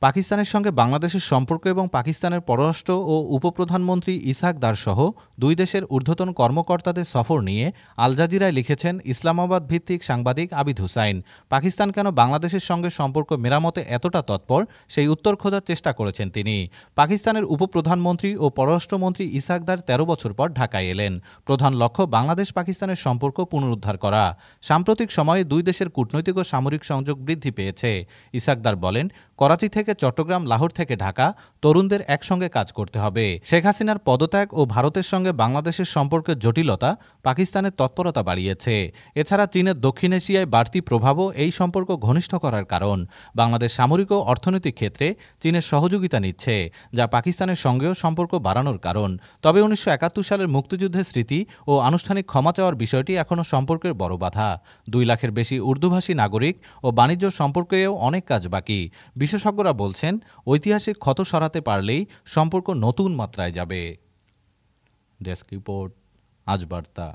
পাকিস্তানের সঙ্গে বাংলাদেশের সম্পর্ক এবং পাকিস্তানের পররাষ্ট্র ও উপপ্রধানমন্ত্রী ইসহাক দারসহ দুই দেশের ঊর্ধ্বতন কর্মকর্তাদের সফর নিয়ে আল জাজিরায় লিখেছেন ইসলামাবাদ ভিত্তিক সাংবাদিক আবিদ হুসাইন। পাকিস্তান কেন বাংলাদেশের সঙ্গে সম্পর্ক মেরামতে এতটা তৎপর, সেই উত্তর খোঁজার চেষ্টা করেছেন তিনি। পাকিস্তানের উপপ্রধানমন্ত্রী ও পররাষ্ট্রমন্ত্রী ইসহাক দার ১৩ বছর পর ঢাকায় এলেন। প্রধান লক্ষ্য বাংলাদেশ পাকিস্তানের সম্পর্ক পুনরুদ্ধার করা। সাম্প্রতিক সময়ে দুই দেশের কূটনৈতিক ও সামরিক সংযোগ বৃদ্ধি পেয়েছে। ইসহাক দার বলেন, করাচি থেকে চট্টগ্রাম, লাহোর থেকে ঢাকা তরুণদের একসঙ্গে কাজ করতে হবে। শেখ হাসিনার পদত্যাগ ও ভারতের সঙ্গে বাংলাদেশের সম্পর্কের জটিলতা পাকিস্তানের তৎপরতা বাড়িয়েছে। এছাড়া চীনের দক্ষিণ এশিয়ায় বাড়তি প্রভাবও এই সম্পর্ক ঘনিষ্ঠ করার কারণ। বাংলাদেশ সামরিক ও অর্থনৈতিক ক্ষেত্রে চীনের সহযোগিতা নিচ্ছে, যা পাকিস্তানের সঙ্গেও সম্পর্ক বাড়ানোর কারণ। তবে ১৯৭১ সালের মুক্তিযুদ্ধের স্মৃতি ও আনুষ্ঠানিক ক্ষমা চাওয়ার বিষয়টি এখনও সম্পর্কের বড় বাধা। ২ লাখের বেশি উর্দুভাষী নাগরিক ও বাণিজ্য সম্পর্কেও অনেক কাজ বাকি। বিশেষজ্ঞরা বলছেন, ঐতিহাসিক ক্ষত সরাতে পারলেই সম্পর্ক নতুন মাত্রায় যাবে। ডেস্ক রিপোর্ট, আজ বার্তা।